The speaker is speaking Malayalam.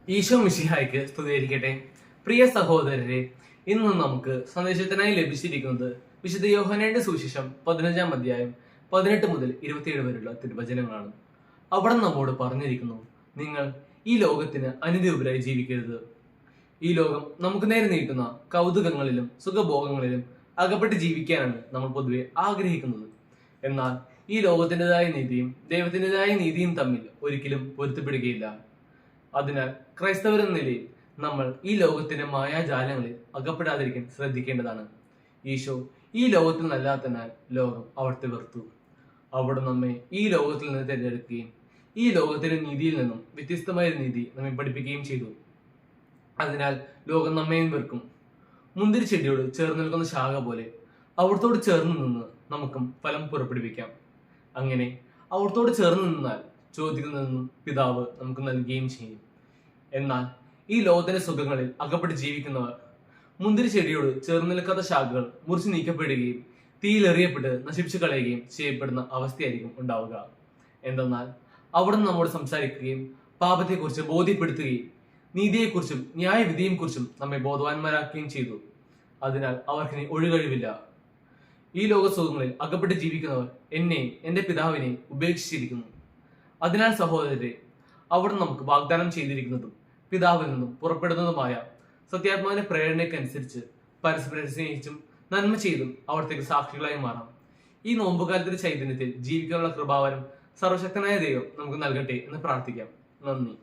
ഈശോ മിശിഹായ്ക്ക് സ്തുതിയായിരിക്കട്ടെ. പ്രിയ സഹോദരരെ, ഇന്ന് നമുക്ക് സന്ദേശത്തിനായി ലഭിച്ചിരിക്കുന്നത് വിശുദ്ധ യോഹന്നാന്റെ സുവിശേഷം 15-ാം അധ്യായം 18 മുതൽ 27 വരെയുള്ള തിരുവചനങ്ങളാണ്. അവിടെ നമ്മോട് പറഞ്ഞിരിക്കുന്നു, നിങ്ങൾ ഈ ലോകത്തിന് അനുരൂപരായി ജീവിക്കരുത്. ഈ ലോകം നമുക്ക് നേരെ നീട്ടുന്ന കൗതുകങ്ങളിലും സുഖഭോഗങ്ങളിലും അകപ്പെട്ട് ജീവിക്കാനാണ് നമ്മൾ പൊതുവെ ആഗ്രഹിക്കുന്നത്. എന്നാൽ ഈ ലോകത്തിൻ്റെതായ നീതിയും ദൈവത്തിൻ്റെതായ നീതിയും തമ്മിൽ ഒരിക്കലും പൊരുത്തപ്പെടുകയില്ല. അതിനാൽ ക്രൈസ്തവരെന്ന നിലയിൽ നമ്മൾ ഈ ലോകത്തിന്റെ മായാജാലങ്ങളിൽ അകപ്പെടാതിരിക്കാൻ ശ്രദ്ധിക്കേണ്ടതാണ്. ഈശോ ഈ ലോകത്തിൽ നല്ലാത്തതിനാൽ ലോകം അവിടുത്തെ വെറുത്തു. അവിടെ നമ്മെ ഈ ലോകത്തിൽ നിന്ന് തിരഞ്ഞെടുക്കുകയും ഈ ലോകത്തിന്റെ നീതിയിൽ നിന്നും വ്യത്യസ്തമായ നീതി നമ്മെ പഠിപ്പിക്കുകയും ചെയ്തു. അതിനാൽ ലോകം നമ്മയും വെറുക്കും. മുന്തിരി ചെടിയോട് ചേർന്ന് നിൽക്കുന്ന ശാഖ പോലെ അവിടത്തോട് ചേർന്ന് നിന്ന് നമുക്കും ഫലം പുറപ്പെടുവിക്കാം. അങ്ങനെ അവിടത്തോട് ചേർന്ന് നിന്നാൽ ചോദിക്കുന്നതെന്നും പിതാവ് നമുക്ക് നൽകുകയും ചെയ്യും. എന്നാൽ ഈ ലോകത്തിന്റെ സുഖങ്ങളിൽ അകപ്പെട്ട് ജീവിക്കുന്നവർ മുന്തിരി ചെടിയോട് ചേർന്ന് നിൽക്കാത്ത ശാഖകൾ മുറിച്ച് നീക്കപ്പെടുകയും തീയിലെറിയപ്പെട്ട് നശിപ്പിച്ചു കളയുകയും ചെയ്യപ്പെടുന്ന അവസ്ഥയായിരിക്കും ഉണ്ടാവുക. എന്തെന്നാൽ അവിടെ നിന്ന് നമ്മോട് സംസാരിക്കുകയും പാപത്തെക്കുറിച്ച് ബോധ്യപ്പെടുത്തുകയും നീതിയെക്കുറിച്ചും ന്യായവിധിയെയും കുറിച്ചും നമ്മെ ബോധവാന്മാരാക്കുകയും ചെയ്തു. അതിനാൽ അവർക്കിനി ഒഴികഴിവില്ല. ഈ ലോക സുഖങ്ങളിൽ അകപ്പെട്ട് ജീവിക്കുന്നവർ എന്നെയും എന്റെ പിതാവിനെയും ഉപേക്ഷിച്ചിരിക്കുന്നു. അതിനാൽ സഹോദരരെ, അവിടെ നമുക്ക് വാഗ്ദാനം ചെയ്തിരിക്കുന്നതും പിതാവിൽ നിന്നും പുറപ്പെടുന്നതുമായ സത്യാത്മാവിന്റെ പ്രേരണയ്ക്കനുസരിച്ച് പരസ്പരം സ്നേഹിച്ചും നന്മ ചെയ്തും അവിടത്തേക്ക് സാക്ഷികളായി മാറാം. ഈ നോമ്പുകാലത്തിന്റെ ചൈതന്യത്തിൽ ജീവിക്കാനുള്ള കൃപാവരം സർവശക്തനായ ദൈവം നമുക്ക് നൽകട്ടെ എന്ന് പ്രാർത്ഥിക്കാം. നന്ദി.